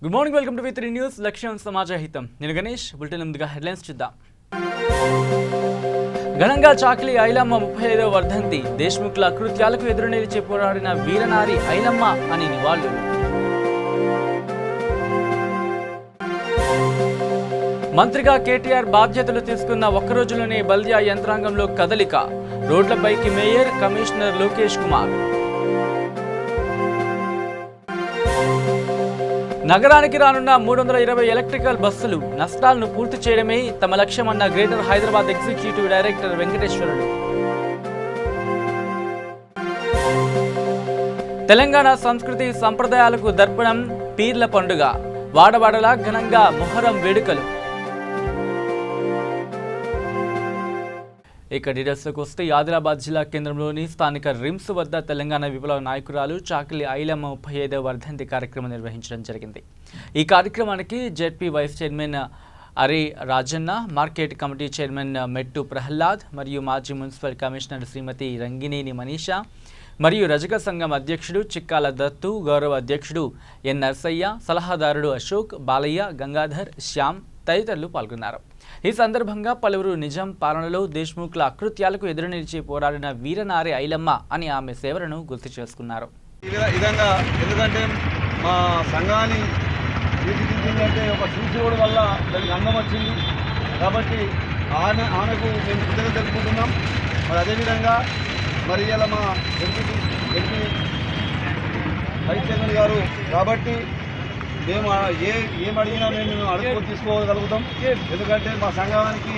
Good morning, welcome to V3 news. లక్ష్యం సమాజహితం. నేను Ganesh. Bulletin ముందుగా హెడ్లైన్స్ చూద్దాం. ఘనంగా చాకలి ఐలమ్మ 35వ వర్ధంతి. దేశ్ముఖ్ల కృత్యాలకు ఎదురు నిలిచి పోరాడిన వీరనారి ఐలమ్మ అని నివాళులు. మంత్రిగా కేటీఆర్ బాధ్యతలు తీసుకున్న ఒక్క రోజులోనే బల్దియా యంత్రాంగంలో కదలిక. రోడ్లపైకి మేయర్, కమిషనర్ లోకేష్ కుమార్. నగరానికి రానున్న 320 ఎలక్ట్రికల్ బస్సులు. నష్టాలను పూర్తి చేయడమే తమ లక్ష్యమన్న గ్రేటర్ హైదరాబాద్ ఎగ్జిక్యూటివ్ డైరెక్టర్ వెంకటేశ్వరుడు. తెలంగాణ సంస్కృతి సంప్రదాయాలకు దర్పణం పీర్ల పండుగ. వాడవాడలా ఘనంగా మొహరం వేడుకలు. ఇక డీటెయిల్స్లోకి వస్తే ఆదిలాబాద్ జిల్లా కేంద్రంలోని స్థానిక రిమ్స్ వద్ద తెలంగాణ విప్లవ నాయకురాలు చాకలి ఐలమ్మ 35వ వర్ధంతి కార్యక్రమం నిర్వహించడం జరిగింది. ఈ కార్యక్రమానికి జెడ్పీ వైస్ చైర్మన్ అరే రాజన్న, మార్కెట్ కమిటీ చైర్మన్ మెట్టు ప్రహ్లాద్ మరియు మాజీ మున్సిపల్ కమిషనర్ శ్రీమతి రంగినేని మనీషా మరియు రజక సంఘం అధ్యక్షుడు చిక్కాల దత్తు, గౌరవ అధ్యక్షుడు ఎన్ నర్సయ్య, సలహాదారుడు అశోక్, బాలయ్య, గంగాధర్, శ్యామ్ తదితరులు పాల్గొన్నారు. ఈ సందర్భంగా పలువురు నిజాం పాలనలో దేశ్ముఖ్ల అకృత్యాలకు ఎదురు నిలిచి పోరాడిన వీరనారి ఐలమ్మ అని ఆమె సేవలను గుర్తు చేసుకున్నారు. ఎందుకంటే మా సంఘాన్ని తీర్చిదిద్దిందంటే ఒక సూచోడు వల్ల దానికి అందం వచ్చింది కాబట్టి ఆమెకు మేము కృతజ్ఞత తెలుపుకుంటున్నాం. మరి అదేవిధంగా మరి ఇలా మా ఎంపీ వైస్ చైర్మన్ గారు కాబట్టి మేము ఏం అడిగినా మేము అడుగుకొని తీసుకోగలుగుతాం. ఎందుకంటే మా సంఘానికి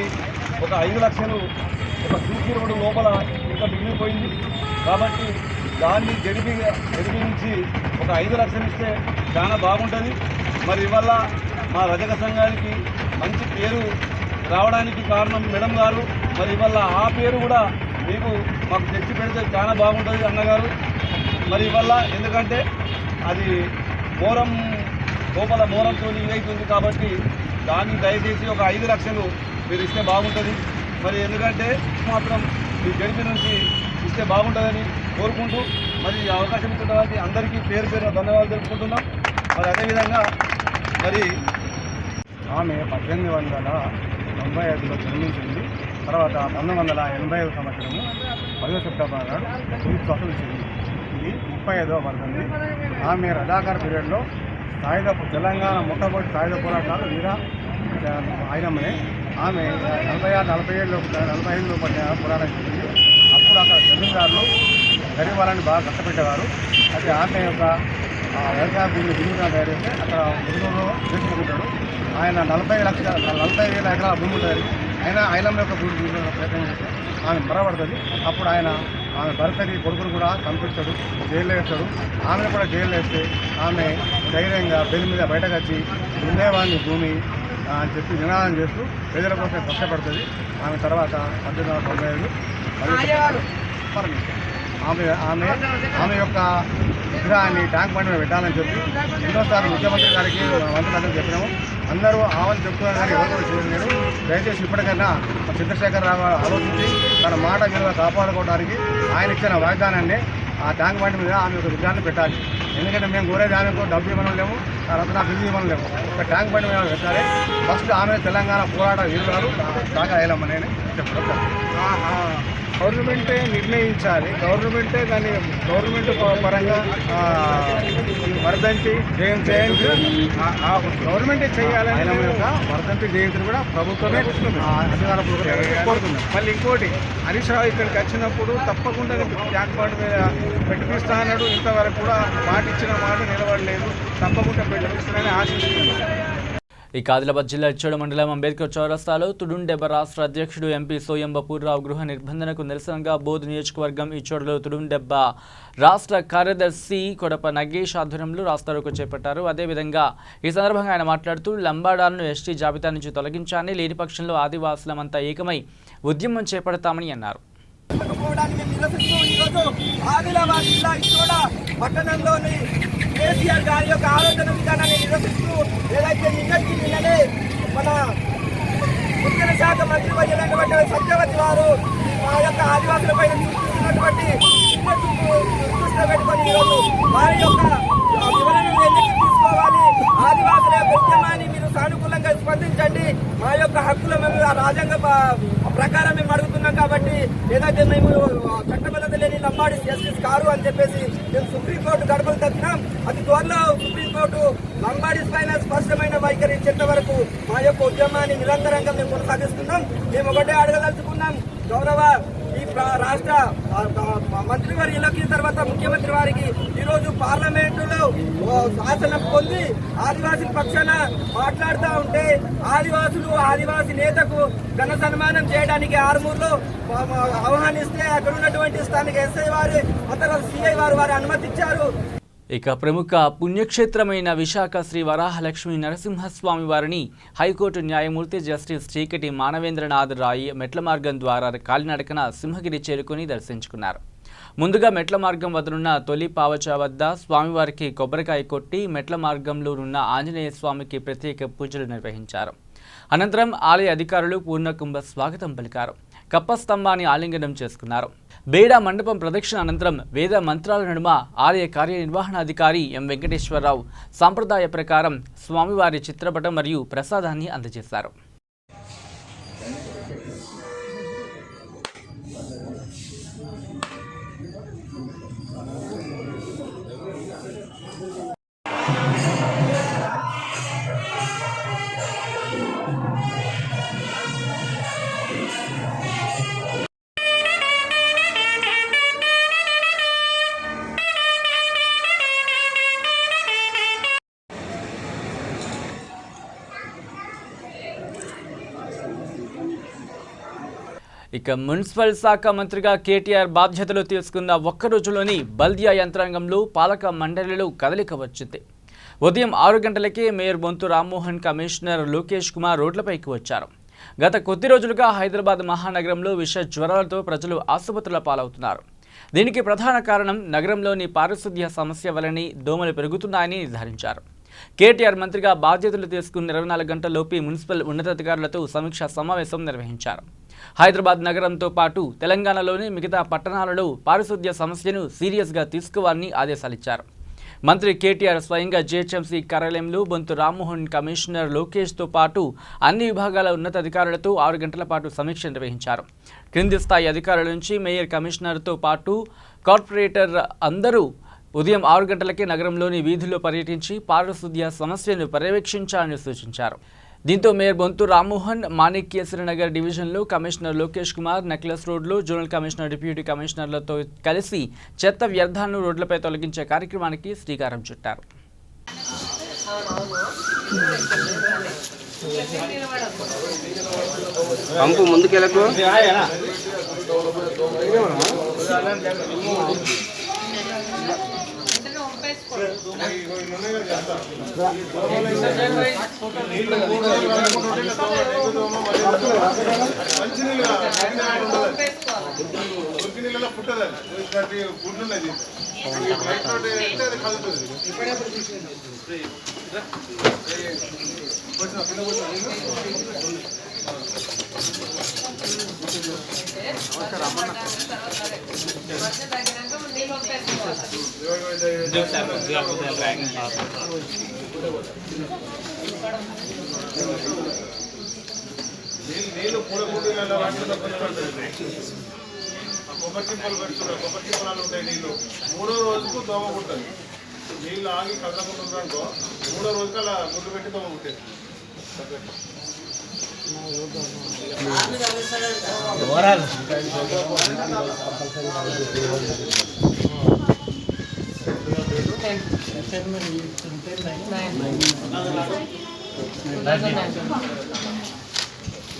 ఒక 5 లక్షలు ఒక సీసీ రోడ్డు లోపల ఇంకా మిగిలిపోయింది కాబట్టి దాన్ని జడిపి నుంచి ఒక 5 లక్షలు ఇస్తే చాలా బాగుంటుంది. మరి ఇవల్ల మా రజక సంఘానికి మంచి పేరు రావడానికి కారణం మేడం గారు. మరి ఇవల్ల ఆ పేరు కూడా మాకు తెచ్చి పెడితే చాలా బాగుంటుంది అన్నగారు. మరి ఇవల్ల ఎందుకంటే అది లోపల మోరంతో ఇదవుతుంది కాబట్టి దాన్ని దయచేసి ఒక 5 లక్షలు మీరు ఇస్తే బాగుంటుంది. మరి ఎందుకంటే మాత్రం మీ జడ్పీ నుంచి ఇస్తే బాగుంటుందని కోరుకుంటూ మరి ఈ అవకాశం ఇచ్చిన అందరికీ పేరు ధన్యవాదాలు తెలుపుకుంటున్నాం. మరి అదేవిధంగా మరి ఆమె 1895లో జన్మించింది. తర్వాత 1985 సంవత్సరము 10 సెప్టెంబర్ నాడు స్వతంత్రించింది. ఇది 35వ వర్ధంతి. ఆమె రజాకార్ పీరియడ్లో తెలంగాణ మొట్టమొదటి సాయుధ పోరాటాలు ఐలమ్మనే. ఆమె 46-47లో 45లో పోరాటం చేసింది. అప్పుడు అక్కడ జమీందారులు గరీబ్ వాళ్ళని బాగా కష్టపెట్టేవారు. అయితే ఆమె యొక్క వ్యవసాయ భూమిని దిగుగా తయారు చేస్తే అక్కడ గురువులో చేసుకుంటాడు. ఆయన 40,000 ఎకరాల భూమి ఉంటుంది. అయినా ఐలమ్మ యొక్క భూమి ప్రయత్నం చేస్తే ఆమె మరబడుతుంది. అప్పుడు ఆమె భర్తని కొడుకును కూడా చంపిస్తాడు, జైల్లో వేస్తాడు. ఆమెను కూడా జైల్లో వేస్తే ఆమె ధైర్యంగా బెయిల్ మీద బయటకు వచ్చి ఉండేవాడిని భూమి అని చెప్పి నినాదం చేస్తూ ప్రజల కోసం కష్టపడుతుంది. ఆమె తర్వాత 1895 మరణిస్తుంది. ఆమె యొక్క విగ్రహాన్ని ట్యాంక్ బండ్ మీద పెట్టాలని చెప్పి ఎన్నోసార్లు ముఖ్యమంత్రి గారికి మంత్రులందరూ చెప్పినాము. అందరూ ఆమెను చెప్తున్నారు కానీ ఎవరు కూడా చూడలేరు. దయచేసి ఇప్పటికైనా చంద్రశేఖర్ రావు ఆలోచించి తన మాట విలువ కాపాడుకోవడానికి ఆయన ఇచ్చిన వాగ్దానాన్ని ఆ ట్యాంక్ బండ్ మీద ఆమె యొక్క విగ్రహాన్ని పెట్టాలి. ఎందుకంటే మేము కోరేది ఆమెకు డబ్బు ఇవ్వడం లేము, తర్వాత నాకు ఇల్లు ఇవ్వడం లేము. ఒక ట్యాంక్ బండ్ మీద పెట్టాలి. ఫస్ట్ ఆమె తెలంగాణ పోరాట వీరురాలు దాకా ఐలమ్మని చెప్పడం గవర్నమెంటే నిర్ణయించాలి. గవర్నమెంటే దాన్ని గవర్నమెంట్ పరంగా వర్ధంతి జయంతి గవర్నమెంటే చేయాలి. ఐలమ్మ యొక్క వర్ధంతి జయంతిని కూడా ప్రభుత్వమే కోరుతుంది. మళ్ళీ ఇంకోటి హరీష్ రావు ఇక్కడికి వచ్చినప్పుడు తప్పకుండా ట్యాంక్ బండ్ మీద పెట్టిస్తా అన్నాడు. ఇంతవరకు కూడా మాట ఇచ్చిన మాట నిలబడలేదు. తప్పకుండా పెట్టిస్తానని ఆశిస్తున్నాను. ఈ ఆదిలాబాద్ జిల్లా ఇచ్చోడ మండలం అంబేద్కర్ చౌరస్తాలో తుడుండెబ్బ రాష్ట్ర అధ్యక్షుడు ఎంపీ సోయం బపూర్రావు గృహ నిర్బంధనకు నిరసనగా బోధ్ నియోజకవర్గం ఇచ్చోడలో తుడుండెబ్బ రాష్ట్ర కార్యదర్శి కొడప నగేష్ ఆధ్వర్యంలో రాస్తారోకో చేపట్టారు. అదేవిధంగా ఈ సందర్భంగా ఆయన మాట్లాడుతూ లంబాడాలను ఎస్టీ జాబితా నుంచి తొలగించాలని, లేని పక్షంలో ఆదివాసులమంతా ఏకమై ఉద్యమం చేపడతామని అన్నారు. కేసీఆర్ గారి యొక్క ఆలోచన విధానాన్ని నిరసిస్తూ ఏదైతే నిన్ననే మన ఉత్తర శాఖ మంత్రి అయినటువంటి సత్యవతి వారు మా యొక్క ఆదివాసులపై చూస్తున్నటువంటి దృష్టిలో పెట్టుకొని ఈరోజు వారి యొక్క వివరణను ఎన్నికలు తీసుకోవాలి. ఆదివాసుల రాజ్యాంగ ప్రకారం మేము అడుగుతున్నాం కాబట్టి ఏదైతే మేము చట్టబద్ధత లేని లంబాడి జస్టిస్ కారు అని చెప్పేసి మేము సుప్రీంకోర్టు గడపలు తప్పినాం. అతి త్వరలో సుప్రీంకోర్టు లంబాడీస్ పైన స్పష్టమైన వైఖరి ఇచ్చేంత వరకు మా యొక్క ఉద్యమాన్ని నిరంతరంగా మేము కొనసాగిస్తున్నాం. మేము ఒకటే అడగదలుచుకున్నాం, గౌరవ ఈ రాష్ట్ర మంత్రివర్యులకి తర్వాత ముఖ్యమంత్రి వారికి ఈరోజు పార్లమెంటులో శాసనం పొంది ఆదివాసీ పక్షాన మాట్లాడుతూ ఉంటే ఆదివాసీ నేతకు ఘన సన్మానం చేయడానికి ఆర్మూర్లో ఆహ్వానిస్తే అక్కడ ఉన్నటువంటి స్థానిక ఎస్ఐ వారి తర్వాత సిఐ వారు అనుమతిచ్చారు. ఇక ప్రముఖ పుణ్యక్షేత్రమైన విశాఖ శ్రీ వరాహలక్ష్మి నరసింహస్వామి వారిని హైకోర్టు న్యాయమూర్తి జస్టిస్ చీకటి మానవేంద్రనాథ్ రాయ్ మెట్ల మార్గం ద్వారా కాలినడకన సింహగిరి చేరుకుని దర్శించుకున్నారు. ముందుగా మెట్ల మార్గం వద్దనున్న తొలి పావచ వద్ద స్వామివారికి కొబ్బరికాయ కొట్టి మెట్ల మార్గంలో ఉన్న ఆంజనేయ స్వామికి ప్రత్యేక పూజలు నిర్వహించారు. అనంతరం ఆలయ అధికారులు పూర్ణకుంభ స్వాగతం పలికారు. కప్ప స్తంభాన్ని ఆలింగనం చేసుకున్నారు. బేడా మండపం ప్రదక్షిణ అనంతరం వేద మంత్రాల నడుమ ఆలయ కార్యనిర్వహణాధికారి ఎం వెంకటేశ్వరరావు సాంప్రదాయ ప్రకారం స్వామివారి చిత్రపటం మరియు ప్రసాదాన్ని అందజేశారు. ఇక మున్సిపల్ శాఖ మంత్రిగా కేటీఆర్ బాధ్యతలు తీసుకున్న ఒక్క రోజులోని బల్దియా యంత్రాంగంలో పాలక మండలిలో కదలిక వచ్చింది. ఉదయం 6 గంటలకే మేయర్ బొంతు రామ్మోహన్, కమిషనర్ లోకేష్ కుమార్ రోడ్లపైకి వచ్చారు. గత కొద్ది రోజులుగా హైదరాబాద్ మహానగరంలో విష జ్వరాలతో ప్రజలు ఆసుపత్రుల పాలవుతున్నారు. దీనికి ప్రధాన కారణం నగరంలోని పారిశుద్ధ్య సమస్య వల్లనే దోమలు పెరుగుతున్నాయని నిర్ధారించారు. కేటీఆర్ మంత్రిగా బాధ్యతలు తీసుకున్న 24 గంటల్లోపే మున్సిపల్ ఉన్నతాధికారులతో సమీక్షా సమావేశం నిర్వహించారు. హైదరాబాద్ నగరంతో పాటు తెలంగాణలోని మిగతా పట్టణాలలో పారిశుద్ధ్య సమస్యను సీరియస్గా తీసుకోవాలని ఆదేశాలిచ్చారు. మంత్రి కేటీఆర్ స్వయంగా జీహెచ్ఎంసీ కార్యాలయంలో బొంతు రామ్మోహన్, కమిషనర్ లోకేష్తో పాటు అన్ని విభాగాల ఉన్నతాధికారులతో 6 గంటల పాటు సమీక్ష నిర్వహించారు. క్రింది స్థాయి అధికారుల నుంచి మేయర్, కమిషనర్తో పాటు కార్పొరేటర్ అందరూ ఉదయం 6 గంటలకే నగరంలోని వీధుల్లో పర్యటించి పారిశుద్ధ్య సమస్యను పర్యవేక్షించాలని సూచించారు. దీంతో మేయర్ బొంతు రామ్మోహన్ మాణిక్యేశ్వరనగర్ డివిజన్లో, కమిషనర్ లోకేష్ కుమార్ నెక్లెస్ రోడ్లో జోనల్ కమిషనర్, డిప్యూటీ కమిషనర్లతో కలిసి చెత్త వ్యర్థాలను రోడ్లపై తొలగించే కార్యక్రమానికి శ్రీకారం చుట్టారు. పంపు ముందుకెళ్ళకు. నీళ్ళు పూడకుండా వాటిలో కొబ్బరి చింపలు పెడుతున్నారు. కొబ్బరి చింపలాలు ఉంటాయి. నీళ్ళు 3వ రోజుకు దోమ పుట్టదు. నీళ్ళు ఆగి కదలకుండా అనుకో 3వ రోజుకి అలా గుడ్డు పెట్టి దోమ పుట్టేది.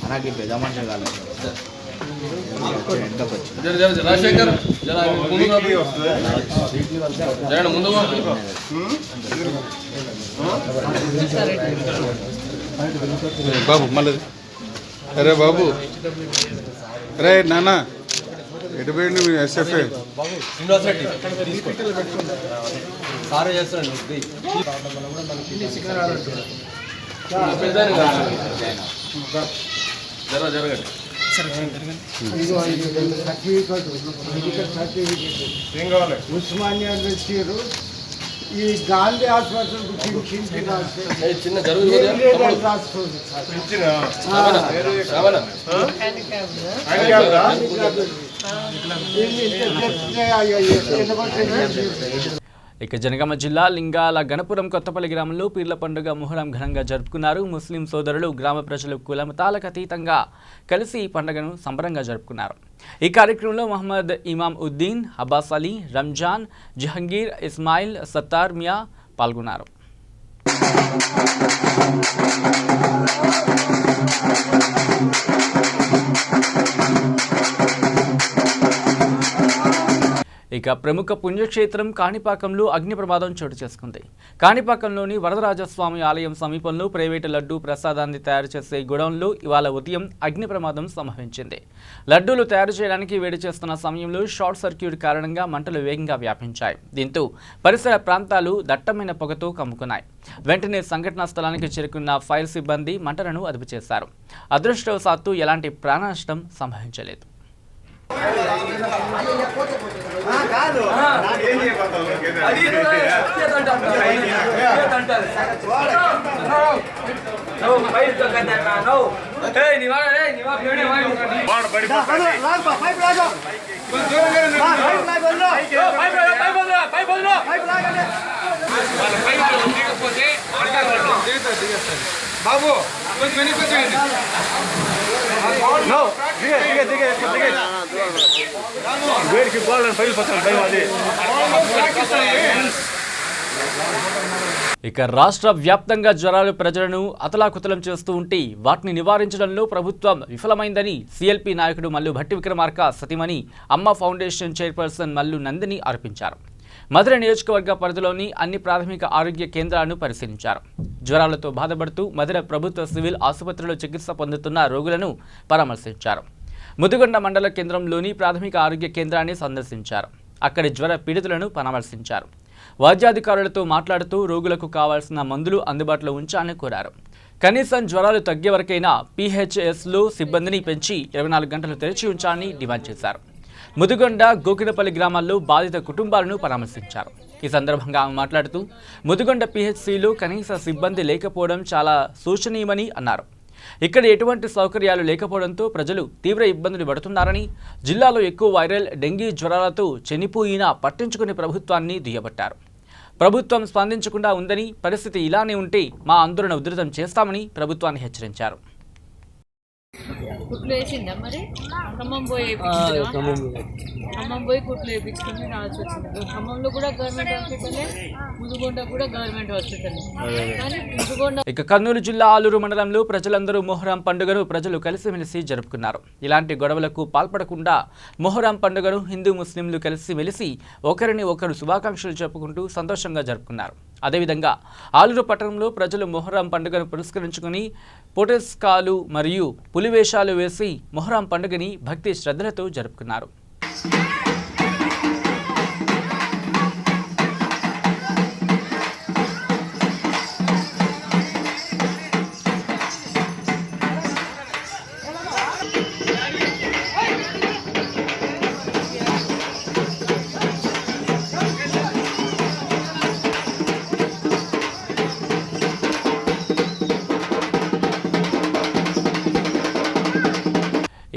అలాగే పెద్ద మనిషి కాదు. బాబు మళ్ళీ అరే బాబు, అరే నాన్న ఎటు పోయింది మీ ఎస్ఎఫ్ఏ? ఏం కావాలి? ఉస్మానియా ఇచ్చారు, ఈ గాంధీ హాస్పిటల్ చిన్న ఇక జనగామ జిల్లా లింగాల గణపురం కొత్తపల్లి గ్రామంలో పీర్ల పండుగ మొహరం ఘనంగా జరుపుకున్నారు. ముస్లిం సోదరులు గ్రామ ప్రజలు కులమతాలకు అతీతంగా కలిసి ఈ పండుగను సంబరంగా జరుపుకున్నారు. ఈ కార్యక్రమంలో మహమ్మద్ ఇమాం ఉద్దీన్, అబ్బాస్ అలీ, రంజాన్, జహంగీర్, ఇస్మాయిల్, సత్తార్ మియా పాల్గొన్నారు. ఇక ప్రముఖ పుణ్యక్షేత్రం కాణిపాకంలో అగ్ని ప్రమాదం చోటు చేసుకుంది. కాణిపాకంలోని వరదరాజస్వామి ఆలయం సమీపంలో ప్రైవేటు లడ్డూ ప్రసాదాన్ని తయారు చేసే గోడౌన్లో ఇవాళ ఉదయం అగ్ని ప్రమాదం సంభవించింది. లడ్డూలు తయారు చేయడానికి వేడి చేస్తున్న సమయంలో షార్ట్ సర్క్యూట్ కారణంగా మంటలు వేగంగా వ్యాపించాయి. దీంతో పరిసర ప్రాంతాలు దట్టమైన పొగతో కమ్ముకున్నాయి. వెంటనే సంఘటనా స్థలానికి చేరుకున్న ఫైర్ సిబ్బంది మంటలను అదుపు చేశారు. అదృష్టవశాత్తు ఎలాంటి ప్రాణనష్టం సంభవించలేదు. బాబు వేడికి పోవాలని పగిలిపోతాను భయం అది. ఇక రాష్ట్ర వ్యాప్తంగా జ్వరాలు ప్రజలను అతలాకుతలం చేస్తూ ఉంటే వాటిని నివారించడంలో ప్రభుత్వం విఫలమైందని సిఎల్పి నాయకుడు మల్లు భట్టి విక్రమార్క సతీమణి అమ్మ ఫౌండేషన్ చైర్పర్సన్ మల్లు నందిని ఆరోపించారు. మధుర నియోజకవర్గ పరిధిలోని అన్ని ప్రాథమిక ఆరోగ్య కేంద్రాలను పరిశీలించారు. జ్వరాలతో బాధపడుతూ మధుర ప్రభుత్వ సివిల్ ఆసుపత్రిలో చికిత్స పొందుతున్న రోగులను పరామర్శించారు. ముదిగొండ మండల కేంద్రంలోని ప్రాథమిక ఆరోగ్య కేంద్రాన్ని సందర్శించారు. అక్కడి జ్వర పీడితులను పరామర్శించారు. వైద్యాధికారులతో మాట్లాడుతూ రోగులకు కావాల్సిన మందులు అందుబాటులో ఉంచాలని కోరారు. కనీసం జ్వరాలు తగ్గే వరకైనా PHSలో సిబ్బందిని పెంచి 24 గంటలు తెరిచి ఉంచాలని డిమాండ్ చేశారు. ముదిగొండ, గోకినపల్లి గ్రామాల్లో బాధిత కుటుంబాలను పరామర్శించారు. ఈ సందర్భంగా ఆమె మాట్లాడుతూ ముదిగొండ PHCలో కనీస సిబ్బంది లేకపోవడం చాలా శోచనీయమని అన్నారు. ఇక్కడ ఎటువంటి సౌకర్యాలు లేకపోవడంతో ప్రజలు తీవ్ర ఇబ్బందులు పడుతున్నారని, జిల్లాలో ఎక్కువ వైరల్ డెంగీ జ్వరాలతో చనిపోయినా పట్టించుకునే ప్రభుత్వాన్ని దుయ్యబట్టారు. ప్రభుత్వం స్పందించకుండా ఉందని, పరిస్థితి ఇలానే ఉంటే మా ఆందోళన ఉధృతం చేస్తామని ప్రభుత్వాన్ని హెచ్చరించారు. కుట్లు వేసిందా మరి? ఖమ్మం పోయి కుట్లు వేయించుకుని రావాల్సి వచ్చింది. ఖమ్మంలో కూడా గవర్నమెంట్ హాస్పిటలే, ముదిగొండ కూడా గవర్నమెంట్ హాస్పిటల్. కానీ ముదిగొండ ఇక కర్నూలు జిల్లా ఆలూరు మండలంలో ప్రజలందరూ మొహరం పండుగను ప్రజలు కలిసిమెలిసి జరుపుకున్నారు. ఇలాంటి గొడవలకు పాల్పడకుండా మొహరం పండుగను హిందూ ముస్లింలు కలిసిమెలిసి ఒకరిని ఒకరు శుభాకాంక్షలు చెప్పుకుంటూ సంతోషంగా జరుపుకున్నారు. అదేవిధంగా ఆలూరు పట్టణంలో ప్రజలు మొహరం పండుగను పురస్కరించుకుని పొటెస్కాలు మరియు పులివేషాలు వేసి మొహరం పండుగని భక్తి శ్రద్ధలతో జరుపుకున్నారు.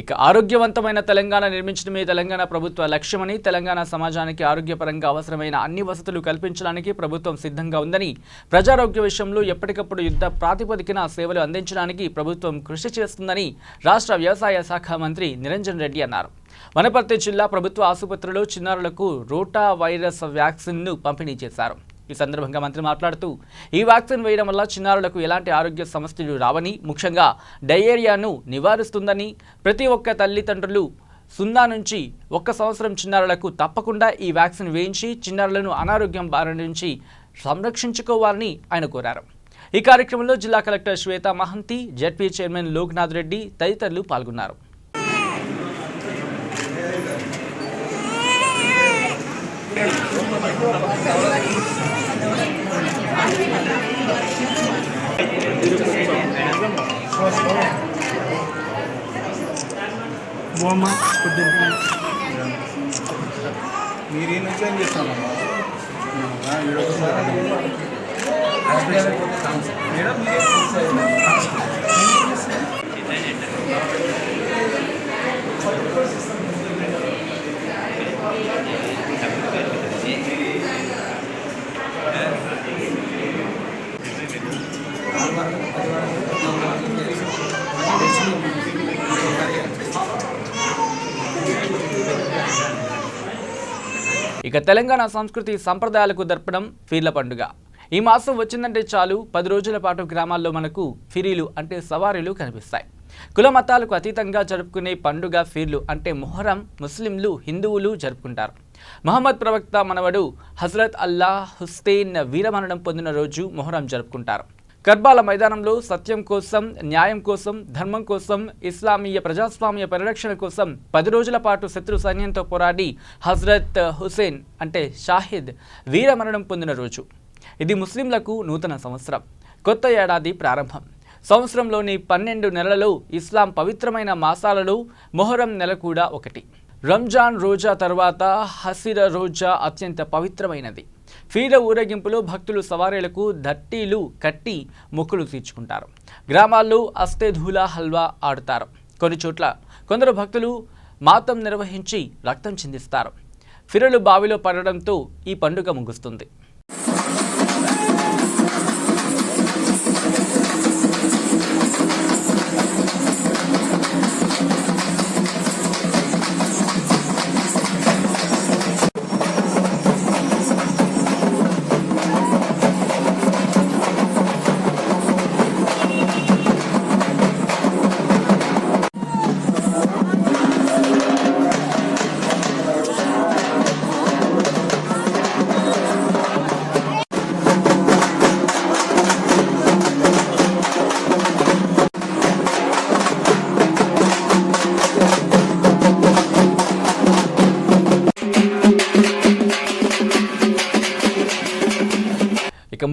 ఇక ఆరోగ్యవంతమైన తెలంగాణ నిర్మించడమే తెలంగాణ ప్రభుత్వ లక్ష్యమని, తెలంగాణ సమాజానికి ఆరోగ్యపరంగా అవసరమైన అన్ని వసతులు కల్పించడానికి ప్రభుత్వం సిద్ధంగా ఉందని, ప్రజారోగ్య విషయంలో ఎప్పటికప్పుడు యుద్ధ ప్రాతిపదికన సేవలు అందించడానికి ప్రభుత్వం కృషి చేస్తుందని రాష్ట్ర వ్యవసాయ శాఖ మంత్రి నిరంజన్ రెడ్డి అన్నారు. వనపర్తి జిల్లా ప్రభుత్వ ఆసుపత్రిలో చిన్నారులకు రోటా వైరస్ వ్యాక్సిన్ను పంపిణీ చేశారు. ఈ సందర్భంగా మంత్రి మాట్లాడుతూ ఈ వ్యాక్సిన్ వేయడం వల్ల చిన్నారులకు ఎలాంటి ఆరోగ్య సమస్యలు రావని, ముఖ్యంగా డయేరియాను నివారిస్తుందని, ప్రతి ఒక్క తల్లిదండ్రులు 0 నుంచి 1 సంవత్సరం చిన్నారులకు తప్పకుండా ఈ వ్యాక్సిన్ వేయించి చిన్నారులను అనారోగ్యం బారి నుంచి సంరక్షించుకోవాలని ఆయన కోరారు. ఈ కార్యక్రమంలో జిల్లా కలెక్టర్ శ్వేత మహంతి, జెడ్పీ చైర్మన్ లోక్నాథ్ రెడ్డి తదితరులు పాల్గొన్నారు. మీరు ఏం చేస్తామమ్మా? ఇక తెలంగాణ సంస్కృతి సంప్రదాయాలకు దర్పణం పీర్ల పండుగ. ఈ మాసం వచ్చిందంటే చాలు 10 రోజుల పాటు గ్రామాల్లో మనకు ఫిరీలు అంటే సవారీలు కనిపిస్తాయి. కుల మతాలకు అతీతంగా జరుపుకునే పండుగ ఫీర్లు అంటే మొహరం ముస్లింలు హిందువులు జరుపుకుంటారు. మహమ్మద్ ప్రవక్త మనవడు హజరత్ అల్లా హుస్సేన్ వీరమరణం పొందిన రోజు మొహరం జరుపుకుంటారు. కర్బాల మైదానంలో సత్యం కోసం, న్యాయం కోసం, ధర్మం కోసం, ఇస్లామీయ ప్రజాస్వామ్య పరిరక్షణ కోసం 10 రోజుల పాటు శత్రు సైన్యంతో పోరాడి హజరత్ హుస్సేన్ అంటే షాహిద్ వీరమరణం పొందిన రోజు. ఇది ముస్లింలకు నూతన సంవత్సరం, కొత్త ఏడాది ప్రారంభం. సంవత్సరంలోని 12 నెలలలో ఇస్లాం పవిత్రమైన మాసాలలో మొహరం నెల కూడా ఒకటి. రంజాన్ రోజా తర్వాత హసిర రోజా అత్యంత పవిత్రమైనది. ఫీర ఊరేగింపులో భక్తులు సవారీలకు దట్టీలు కట్టి మొక్కులు తీర్చుకుంటారు. గ్రామాల్లో అస్తేధూలా హల్వా ఆడుతారు. కొన్ని చోట్ల కొందరు భక్తులు మాతం నిర్వహించి రక్తం చిందిస్తారు. ఫిరలు బావిలో పడడంతో ఈ పండుగ ముగుస్తుంది.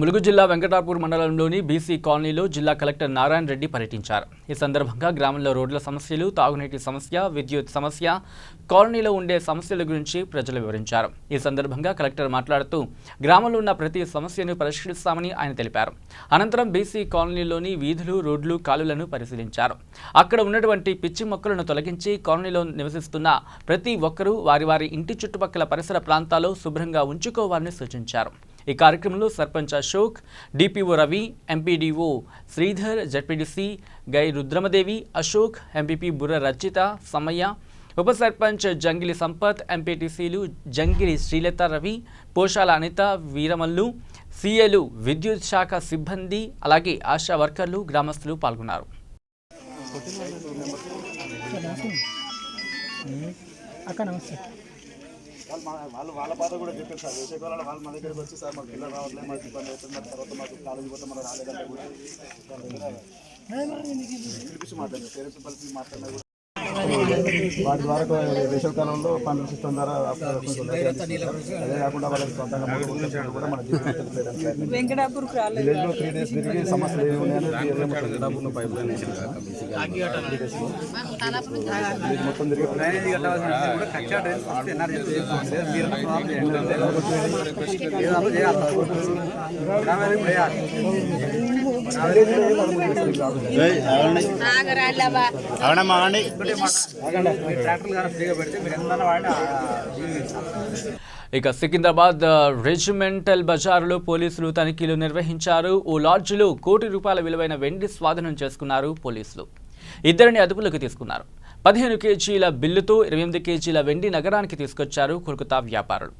ములుగు జిల్లా వెంకటాపూర్ మండలంలోని బీసీ కాలనీలో జిల్లా కలెక్టర్ నారాయణ రెడ్డి పర్యటించారు. ఈ సందర్భంగా గ్రామంలో రోడ్ల సమస్యలు, తాగునీటి సమస్య, విద్యుత్ సమస్య, కాలనీలో ఉండే సమస్యల గురించి ప్రజలు వివరించారు. ఈ సందర్భంగా కలెక్టర్ మాట్లాడుతూ గ్రామంలో ఉన్న ప్రతి సమస్యను పరిష్కరిస్తామని ఆయన తెలిపారు. అనంతరం బీసీ కాలనీలోని వీధులు, రోడ్లు, కాలువలను పరిశీలించారు. అక్కడ ఉన్నటువంటి పిచ్చి మొక్కలను తొలగించి కాలనీలో నివసిస్తున్న ప్రతి ఒక్కరూ వారి వారి ఇంటి చుట్టుపక్కల పరిసర ప్రాంతాల్లో శుభ్రంగా ఉంచుకోవాలని సూచించారు. ఈ కార్యక్రమంలో sarpanch Ashok, DPO Ravi, MPDO Sridhar, ZPTC గై రుద్రమదేవి, అశోక్, ఎంపీపీ బుర్ర రచిత, సమయ్య, ఉప సర్పంచ్ జంగిలి సంపత్, ఎంపీటీసీలు జంగిలి శ్రీలత రవి, పోషాల అనిత, వీరమల్లు, సీఏలు, విద్యుత్ శాఖ సిబ్బంది, అలాగే ఆశా వర్కర్లు, గ్రామస్తులు పాల్గొన్నారు. వాళ్ళ బాధ కూడా చెప్పారు సార్. వేసే వాళ్ళ వాళ్ళు మా దగ్గరికి వచ్చి సార్ మాకు పిల్లలు రావట్లేదు, మాకు ఇబ్బంది అవుతుంది, మరి తర్వాత మాకు కాలేజీ పోతే మనం రాలేదంటే కూడా పిలిపించి మాట్లాడారు. పేరెంట్స్ పిలిపి మాట్లాడినా కూడా వాటి ద్వారా వేసవికాలంలో పండ్ల సిస్టమ్ ద్వారా అదే కాకుండా వాళ్ళకి సొంతంగా కూడా మన విలేజ్లో 3 days తిరిగి సమస్యలు ఏమి ఉన్నాయని పైప్ లైన్ మొత్తం తిరిగి ఇక సికింద్రాబాద్ రెజిమెంటల్ బజారులో పోలీసులు తనిఖీలు నిర్వహించారు. ఓ లాడ్జిలో ₹1 కోటి విలువైన వెండి స్వాధీనం చేసుకున్నారు పోలీసులు. ఇద్దరిని అదుపులోకి తీసుకున్నారు. 15 కేజీల బిల్లుతో 28 కేజీల వెండి నగరానికి తీసుకొచ్చారు కోల్కతా వ్యాపారులు.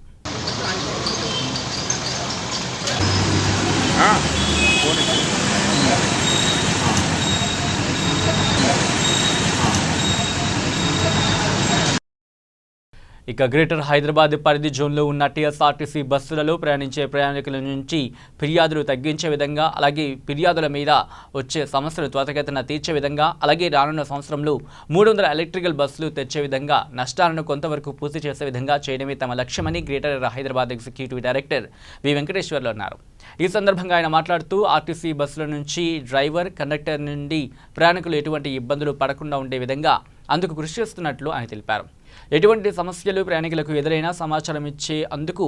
ఇక గ్రేటర్ హైదరాబాద్ పరిధి జోన్లో ఉన్న టీఎస్ఆర్టీసీ బస్సులలో ప్రయాణించే ప్రయాణికుల నుంచి ఫిర్యాదులు తగ్గించే విధంగా, అలాగే ఫిర్యాదుల మీద వచ్చే సమస్యలు త్వరితగతిన తీర్చే విధంగా, అలాగే రానున్న సంవత్సరంలో 300 ఎలక్ట్రికల్ బస్సులు తెచ్చే విధంగా, నష్టాలను కొంతవరకు పూర్తి చేసే విధంగా చేయడమే తమ లక్ష్యమని గ్రేటర్ హైదరాబాద్ ఎగ్జిక్యూటివ్ డైరెక్టర్ వి వెంకటేశ్వర్లు అన్నారు. ఈ సందర్భంగా ఆయన మాట్లాడుతూ ఆర్టీసీ బస్సుల నుంచి డ్రైవర్, కండక్టర్ నుండి ప్రయాణికులు ఎటువంటి ఇబ్బందులు పడకుండా ఉండే విధంగా అందుకు కృషి చేస్తున్నట్లు ఆయన తెలిపారు. ఎటువంటి సమస్యలు ప్రయాణికులకు ఎదురైనా సమాచారం ఇచ్చే అందుకు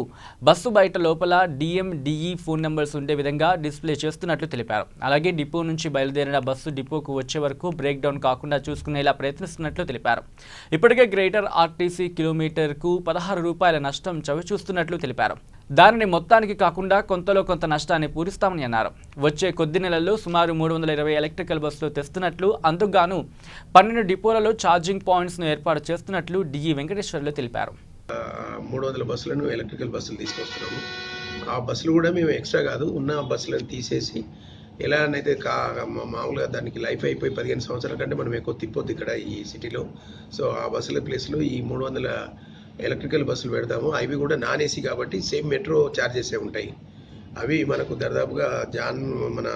బస్సు బయట లోపల DMDE ఫోన్ నెంబర్స్ ఉండే విధంగా డిస్ప్లే చేస్తున్నట్లు తెలిపారు. అలాగే డిపో నుంచి బయలుదేరిన బస్సు డిపోకు వచ్చే వరకు బ్రేక్ డౌన్ కాకుండా చూసుకునేలా ప్రయత్నిస్తున్నట్లు తెలిపారు. ఇప్పటికే గ్రేటర్ RTC కిలోమీటర్కు 16 రూపాయల నష్టం చవిచూస్తున్నట్లు తెలిపారు. దానిని మొత్తానికి కాకుండా కొంతలో కొంత నష్టాన్ని పూరిస్తామని అన్నారు. వచ్చే కొద్ది నెలల్లో సుమారు 320 ఎలక్ట్రికల్ బస్సులు తెస్తున్నట్లు, అందుకుగాను 12 డిపోలలో ఛార్జింగ్ పాయింట్స్ను ఏర్పాటు చేస్తున్నట్లు DE వెంకటేశ్వర్లు తెలిపారు. 300 బస్సులను ఎలక్ట్రికల్ బస్సులు తీసుకొస్తున్నాము. ఆ బస్సులు కూడా మేము ఎక్స్ట్రా కాదు, ఉన్న బస్సులను తీసేసి ఎలానైతే మామూలుగా దానికి లైఫ్ అయిపోయి 15 సంవత్సరాల కంటే మనం ఎక్కువ తిప్పొద్దు ఇక్కడ ఈ సిటీలో. సో ఆ బస్సుల ప్లేస్లో ఈ 300 ఎలక్ట్రికల్ బస్సులు పెడతాము. అవి కూడా నాన్ AC కాబట్టి సేమ్ మెట్రో ఛార్జెస్ ఉంటాయి. అవి మనకు దాదాపుగా మన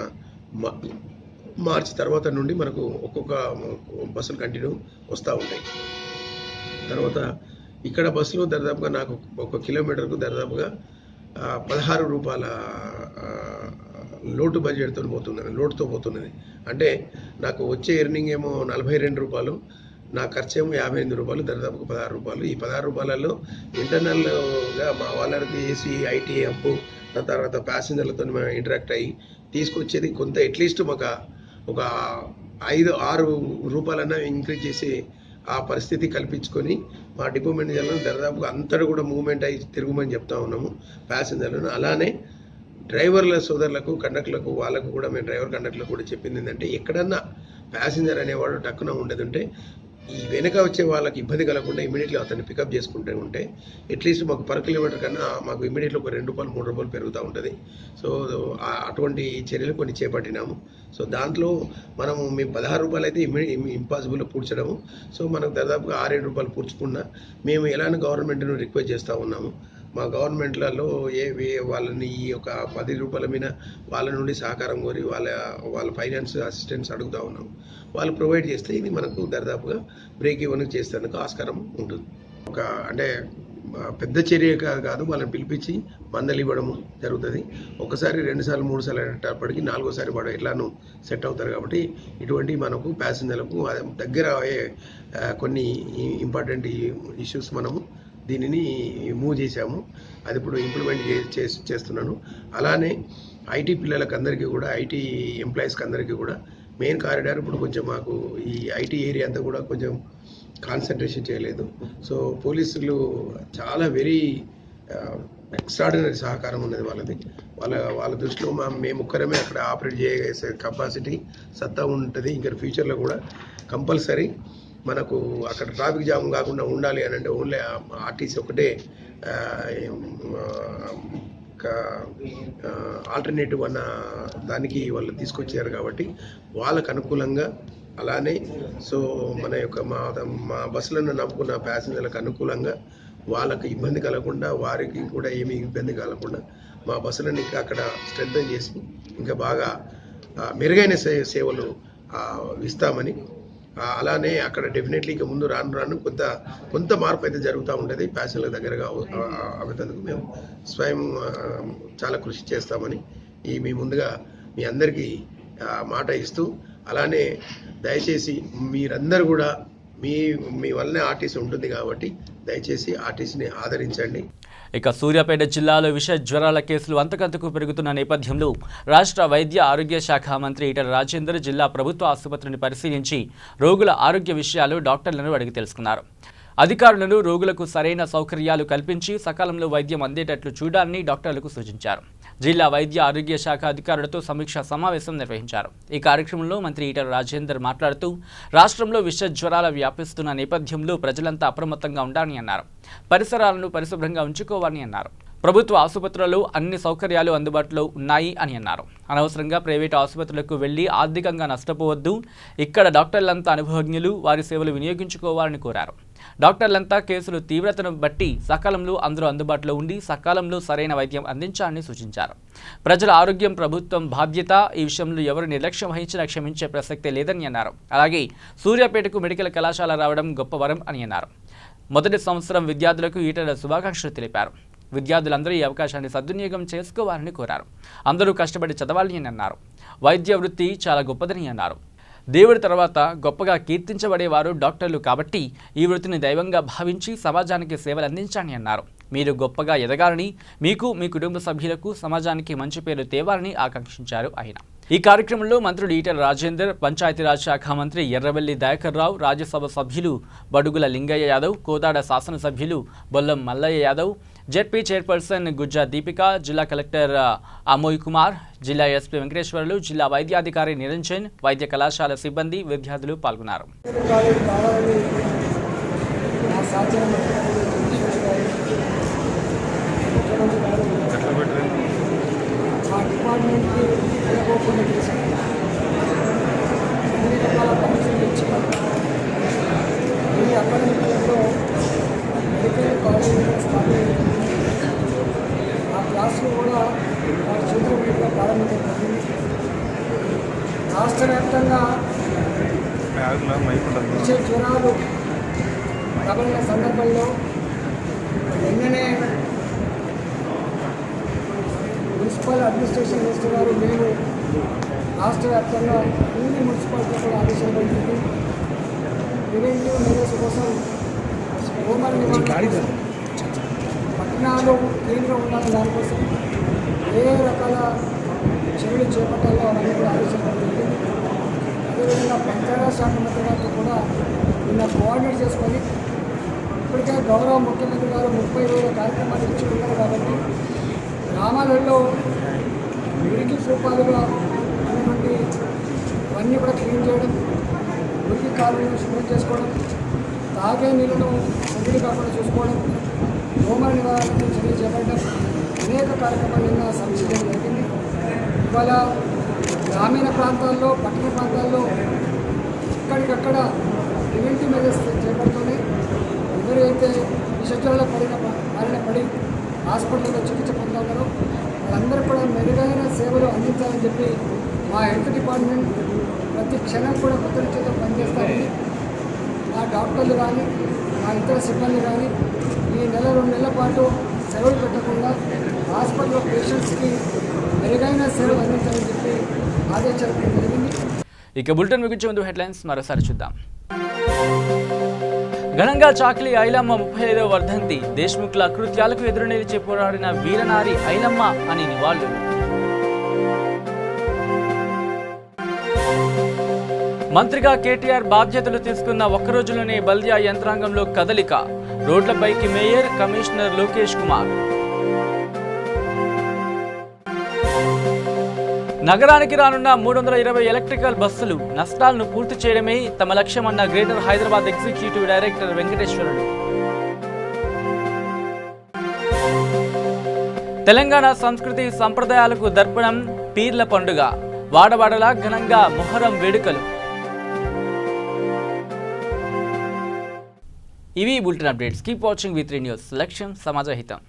మార్చి తర్వాత నుండి మనకు ఒక్కొక్క బస్సులు కంటిన్యూ వస్తూ ఉంటాయి. తర్వాత ఇక్కడ బస్సులు దాదాపుగా నాకు ఒక కిలోమీటర్కు దాదాపుగా 16 రూపాయల లోటు బడ్జెట్తో పోతున్నది. అంటే నాకు వచ్చే ఎర్నింగ్ ఏమో 42 రూపాయలు, నా ఖర్చు ఏమో 58 రూపాయలు, దాదాపు 16 రూపాయలు. ఈ 16 రూపాయలలో ఇంటర్నల్గా మా వాళ్ళకి ఏసీ IT అప్పు, తర్వాత ప్యాసింజర్లతో మేము ఇంటరాక్ట్ అయ్యి తీసుకొచ్చేది కొంత అట్లీస్ట్ మాకు ఒక 5-6 రూపాయలన్నా ఇంక్రీజ్ చేసి ఆ పరిస్థితి కల్పించుకొని మా డిపో మేనేజర్లను దాదాపుగా అంతటా కూడా మూవ్మెంట్ అయ్యి తిరుగుమని చెప్తా ఉన్నాము ప్యాసింజర్లను. అలానే డ్రైవర్ల సోదరులకు, కండక్టర్లకు, వాళ్ళకు కూడా మేము డ్రైవర్ కండక్టర్లకు కూడా చెప్పింది ఏంటంటే, ఎక్కడన్నా ప్యాసింజర్ అనేవాడు టక్కున ఉండేది ఉంటే ఈ వెనక వచ్చే వాళ్ళకి ఇబ్బంది కలగకుండా ఇమీడియట్లీ అతన్ని పికప్ చేసుకుంటూ ఉంటే అట్లీస్ట్ మాకు పర్ కిలోమీటర్ కన్నా మాకు ఇమీడియట్లీ ఒక 2 రూపాయలు 3 రూపాయలు పెరుగుతూ ఉంటుంది. సో అటువంటి చర్యలు కొన్ని చేపట్టినాము. సో దాంట్లో మనము మేము 16 రూపాయలు అయితే ఇంపాసిబుల్ పూడ్చడము. సో మనకు దాదాపుగా 6-7 రూపాయలు పూడ్చుకున్నా మేము ఎలానో గవర్నమెంట్ను రిక్వెస్ట్ చేస్తూ ఉన్నాము. మా గవర్నమెంట్లలో వాళ్ళని ఈ యొక్క 10 రూపాయల మీద వాళ్ళ నుండి సహకారం కోరి వాళ్ళ ఫైనాన్స్ అసిస్టెన్స్ అడుగుతూ ఉన్నాము. వాళ్ళు ప్రొవైడ్ చేస్తే ఇది మనకు దాదాపుగా బ్రేక్ ఈవెన్ చేసేందుకు ఆస్కారం ఉంటుంది. అంటే పెద్ద చర్య కాదు, వాళ్ళని పిలిపించి మందలు ఇవ్వడము జరుగుతుంది. ఒకసారి 2 సార్లు 3 సార్లు అనేటప్పటికీ 4వ సారి వాడు ఎట్లానూ సెట్ అవుతారు. కాబట్టి ఇటువంటి మనకు ప్యాసింజర్లకు దగ్గర అయ్యే కొన్ని ఇంపార్టెంట్ ఇష్యూస్ మనము దీనిని మూవ్ చేశాము. అది ఇప్పుడు ఇంప్లిమెంట్ చేస్తున్నాను. అలానే IT పిల్లలకు అందరికీ కూడా, IT ఎంప్లాయీస్కి అందరికీ కూడా మెయిన్ కారిడార్ ఇప్పుడు కొంచెం మాకు ఈ IT ఏరియా అంతా కూడా కొంచెం కాన్సన్ట్రేషన్ చేయలేదు. సో పోలీసులు చాలా వెరీ ఎక్స్ట్రాడినరీ సహకారం ఉన్నది వాళ్ళది. వాళ్ళ దృష్టిలో మేము ఒక్కరమే అక్కడ ఆపరేట్ చేసే కెపాసిటీ సత్తా ఉంటుంది. ఇంకా ఫ్యూచర్లో కూడా కంపల్సరీ మనకు అక్కడ ట్రాఫిక్ జామ్ కాకుండా ఉండాలి అని అంటే ఓన్లీ RTC ఒకటే ఆల్టర్నేటివ్ అన్న దానికి వాళ్ళు తీసుకొచ్చారు. కాబట్టి వాళ్ళకు అనుకూలంగా, అలానే సో మన యొక్క మా బస్సులను నమ్ముకున్న ప్యాసింజర్లకు అనుకూలంగా వాళ్ళకి ఇబ్బంది కలగకుండా, వారికి కూడా ఏమీ ఇబ్బంది కలగకుండా మా బస్సులను ఇంకా అక్కడ స్ట్రెంథెన్ చేసి ఇంకా బాగా మెరుగైన సేవలు ఇస్తామని, అలానే అక్కడ డెఫినెట్లీ ఇక ముందు రాను కొంత మార్పు అయితే జరుగుతూ ఉంటుంది. ప్యాసింజర్ల దగ్గరగా అవేందుకు మేము స్వయం చాలా కృషి చేస్తామని మీ ముందుగా మీ అందరికీ మాట ఇస్తూ, అలానే దయచేసి మీరందరూ కూడా మీ వల్లనే RTC ఉంటుంది కాబట్టి దయచేసి RTCని ఆదరించండి. ఇక సూర్యాపేట జిల్లాలో విష జ్వరాల కేసులు అంతకంతకు పెరుగుతున్న నేపథ్యంలో రాష్ట్ర వైద్య ఆరోగ్య శాఖ మంత్రి ఈటెల రాజేందర్ జిల్లా ప్రభుత్వ ఆసుపత్రిని పరిశీలించి రోగుల ఆరోగ్య విషయాలు డాక్టర్లను అడిగి తెలుసుకున్నారు. అధికారులను రోగులకు సరైన సౌకర్యాలు కల్పించి సకాలంలో వైద్యం అందేటట్లు చూడాలని డాక్టర్లకు సూచించారు. జిల్లా వైద్య ఆరోగ్య శాఖ అధికారులతో సమీక్షా సమావేశం నిర్వహించారు. ఈ కార్యక్రమంలో మంత్రి ఈటెల రాజేందర్ మాట్లాడుతూ, రాష్ట్రంలో విష జ్వరాలు వ్యాపిస్తున్న నేపథ్యంలో ప్రజలంతా అప్రమత్తంగా ఉండాలని అన్నారు. పరిసరాలను పరిశుభ్రంగా ఉంచుకోవాలని అన్నారు. ప్రభుత్వ ఆసుపత్రులలో అన్ని సౌకర్యాలు అందుబాటులో ఉన్నాయి అని అన్నారు. అనవసరంగా ప్రైవేటు ఆసుపత్రులకు వెళ్లి ఆర్థికంగా నష్టపోవద్దు. ఇక్కడ డాక్టర్లంతా అనుభవజ్ఞులు, వారి సేవలు వినియోగించుకోవాలని కోరారు. డాక్టర్లంతా కేసులు తీవ్రతను బట్టి సకాలంలో అందరూ అందుబాటులో ఉండి సకాలంలో సరైన వైద్యం అందించాలని సూచించారు. ప్రజల ఆరోగ్యం ప్రభుత్వం బాధ్యత. ఈ విషయంలో ఎవరు నిర్లక్ష్యం వహించినా క్షమించే ప్రసక్తే లేదని అన్నారు. అలాగే సూర్యాపేటకు మెడికల్ కళాశాల రావడం గొప్ప వరం అని అన్నారు. మొదటి సంవత్సరం విద్యార్థులకు ఈటెల శుభాకాంక్షలు తెలిపారు. విద్యార్థులందరూ ఈ అవకాశాన్ని సద్వినియోగం చేసుకోవాలని కోరారు. అందరూ కష్టపడి చదవాలని అన్నారు. వైద్య వృత్తి చాలా గొప్పదని అన్నారు. దేవుడి తర్వాత గొప్పగా కీర్తించబడేవారు డాక్టర్లు కాబట్టి ఈ వృత్తిని దైవంగా భావించి సమాజానికి సేవలు అందించండి అన్నారు. మీరు గొప్పగా ఎదగాలని, మీకు మీ కుటుంబ సభ్యులకు సమాజానికి మంచి పేరు తేవాలని ఆకాంక్షించారు ఆయన. ఈ కార్యక్రమంలో మంత్రులు ఈటెల రాజేందర్, పంచాయతీరాజ్ శాఖ మంత్రి ఎర్రబెల్లి దయాకర్ రావు, రాజ్యసభ సభ్యులు బడుగుల లింగయ్య యాదవ్, కోదాడ శాసనసభ్యులు బొల్లం మల్లయ్య యాదవ్, జెడ్పీ చైర్పర్సన్ గుజ్జా దీపిక, జిల్లా కలెక్టర్ అమోయ్ కుమార్, జిల్లా ఎస్పీ వెంకటేశ్వర్లు, జిల్లా వైద్యాధికారి నిరంజన్, వైద్య కళాశాల సిబ్బంది, విద్యార్థులు పాల్గొన్నారు. క్లాసులు కూడా వారి చేతుల మీదుగా ప్రారంభించబడింది. రాష్ట్ర వ్యాప్తంగా వచ్చే జ్వరాలు ప్రబలిన సందర్భంలో వెంటనే మున్సిపల్ అడ్మినిస్ట్రేషన్ మినిస్టర్ గారు నేను రాష్ట్ర వ్యాప్తంగా అన్ని మున్సిపాలిటీ కూడా ఆదేశించబడింది. రెవెన్యూ మెజర్స్ కోసం హోంగార్డ్ నివారణ పట్టణాలు క్లీన్గా ఉండాలని దానికోసం ఏ రకాల చర్యలు చేపట్టాలో అవన్నీ కూడా ఆలోచించబడింది. అదేవిధంగా పంచాయతీ శాఖ మంత్రి గారితో కూడా నిన్న కోఆర్డినేట్ చేసుకొని ఇప్పటికే గౌరవ ముఖ్యమంత్రి గారు 30,000 కార్యక్రమాలు ఇచ్చి ఉన్నారు కాబట్టి గ్రామాలలో మురికి రూపాలుగా ఉన్నటువంటి అవన్నీ కూడా క్లీన్ చేయడం, మురికి కాలువలను శుభ్రం చేసుకోవడం, తాగే నీళ్లను ఒత్తిడి కాకుండా చూసుకోవడం, దోమ నివారణకు చర్య చేపట్టడం అనేక కార్యక్రమాలు నిన్న సమీక్షించడం జరిగింది. ఇవాళ గ్రామీణ ప్రాంతాల్లో, పట్టణ ప్రాంతాల్లో ఇక్కడికక్కడ ప్రివెంటివ్ మెజర్స్ చేపడుతూనే ఎవరైతే విషజ్వరాల బారిన పడి హాస్పిటల్లో చికిత్స పొందుతున్నారో వాళ్ళందరూ కూడా మెరుగైన సేవలు అందించాలని చెప్పి మా హెల్త్ డిపార్ట్మెంట్ ప్రతి క్షణం కూడా కొత్త రీతితో పనిచేస్తారని మా డాక్టర్లు కానీ మా ఇతర సిబ్బంది కానీ ఈ నెల 2 నెలల పాటు సెలవులు పెట్టకుండా హాస్పిటల్లో పేషెంట్స్కి మెరుగైన సేవలు అందించాలని చెప్పి ఆదేశాలు జరిగింది. ఇక బులెటిన్ ముగించే ముందు హెడ్లైన్స్ మరోసారి చూద్దాం. ఘనంగా చాకలి ఐలమ్మ 35వ వర్ధంతి. దేశ్ముఖ్ల కృత్యాలకు ఎదురు నిలిచి పోరాడిన వీరనారి ఐలమ్మ అని నివాళులు. మంత్రిగా కేటీఆర్ బాధ్యతలు తీసుకున్న ఒక్క రోజులోనే బల్దియా యంత్రాంగంలో కదలిక. రోడ్లపైకి మేయర్, కమిషనర్ లోకేష్ కుమార్. నగరానికి రానున్న 320 ఎలక్ట్రికల్ బస్సులు. నష్టాలను పూర్తి చేయడమే తమ లక్ష్యమన్న గ్రేటర్ హైదరాబాద్ ఎగ్జిక్యూటివ్ డైరెక్టర్ వెంకటేశ్వరుడు. తెలంగాణ సంస్కృతి సంప్రదాయాలకు దర్పణం పీర్ల పండుగ. వాడవాడలా ఘనంగా మొహరం వేడుకలు. ఇవి bulletin updates. Keep watching V3 news. లక్ష్యం సమాజ హితం.